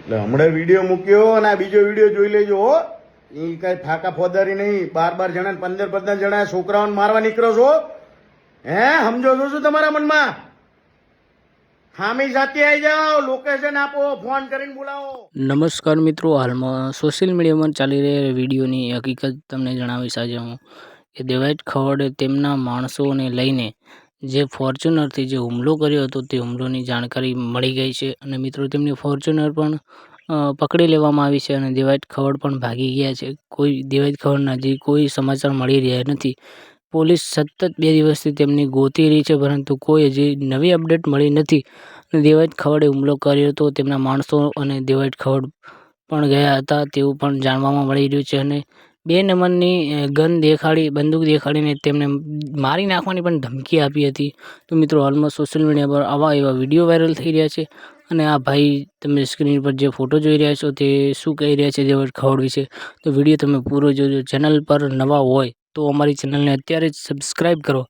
એટલે હમણાં વિડીયો મૂક્યો અને આ બીજો વિડીયો જોઈ લેજો હો. એ કઈ ફાકા ફોદારી નહીં. 12 જણા 15 જણા છોકરાઓને મારવા નીકળો છો. હે સમજો છો શું તમારા મનમાં? ખામી જાતે આવી જાઓ, લોકેશન આપો, ફોન કરીને બોલાવો. નમસ્કાર મિત્રો, હાલમાં સોશિયલ મીડિયામાં ચાલી રહેલા વિડીયોની હકીકત તમને જણાવીશ આજે હું. કે દેવાયત ખવડે તેમના માણસોને લઈને જે ફોર્ચ્યુનરથી જે હુમલો કર્યો હતો તે હુમલોની જાણકારી મળી ગઈ છે અને મિત્રો તેમની ફોર્ચ્યુનર પણ પકડી લેવામાં આવી છે અને દેવાયત ખવડ પણ ભાગી ગયા છે. કોઈ દેવાયત ખવડના હજી કોઈ સમાચાર મળી રહ્યા નથી. પોલીસ સતત 2 દિવસથી તેમની ગોતી રહી છે, પરંતુ કોઈ હજી નવી અપડેટ મળી નથી. દેવાયત ખવડે હુમલો કર્યો હતો, તેમના માણસો અને દેવાયત ખવડ પણ ગયા હતા તેવું પણ જાણવામાં મળી રહ્યું છે અને 2 નંબરની ગન દેખાડી, બંદૂક દેખાડીને તેમને મારી નાખવાની પણ ધમકી આપી હતી. તો મિત્રો, હાલમાં સોશિયલ મીડિયા પર આવા એવા વિડીયો વાયરલ થઈ રહ્યા છે અને આ ભાઈ તમે સ્ક્રીન પર જે ફોટો જોઈ રહ્યા છો તે શું કહી રહ્યા છે દેવાયત ખવડ વિશે, તો વિડીયો તમે પૂરો જોજો. ચેનલ પર નવા હોય તો અમારી ચેનલને અત્યારે જ સબસ્ક્રાઈબ કરો,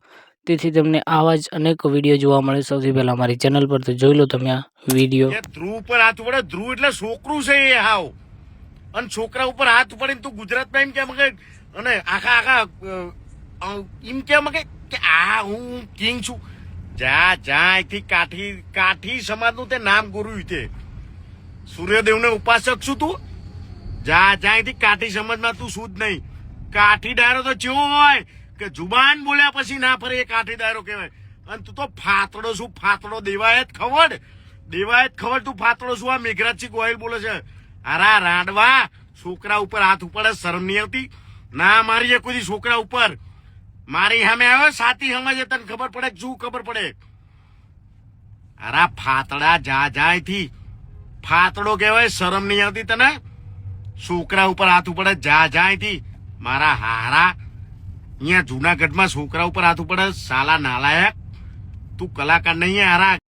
તેથી તમને આવા જ અનેક વિડીયો જોવા મળે સૌથી પહેલા અમારી ચેનલ પર. તો જોઈ લો તમે આ વિડીયો. ધ્રુવ પર હાથ પડે. ધ્રુવ એટલે છોકરું છે એ હાવ, અને છોકરા ઉપર હાથ પડે તું ગુજરાતમાં એમ કેમ કે અને આખા એમ કેમ કે આ હું કિંગ છું. જા અહીંથી કાઠી સમાજનું તે નામ ગુરુ તે સૂર્યદેવને ઉપાસક છું તું. જા અહીંથી કાઠી સમાજમાં તું શું જ નહીં. કાઠી ડાયરો તો ચેવો હોય કે જુબાન બોલ્યા પછી ના ફરે એ કાઠી ડાયરો કહેવાય. અને તું તો ફાતડો શું? ફાતડો દેવાયત ખવડ તું ફાતડો શું? આ મેઘરાજસિંહ ગોહિલ બોલે છે. અરા રાંડવા, છોકરા ઉપર હાથ ઉપાડે, શરમ નહીં આવતી? ના મારીએ કોઈ છોકરા ઉપર. મારી સામે આવ્યો સાથી સમજે તને ખબર પડે શું ખબર પડે? અરા ફાતડા જા અહીંથી. ફાતડો કહેવાય, શરમ નહીં આવતી તને? છોકરા ઉપર હાથ ઉપાડે, જા અહીંથી. મારા હારા અહીંયા જુનાગઢમાં છોકરા ઉપર હાથ ઉપાડે, સાલા નાલાયક. તું કલાકાર નહીં હારા.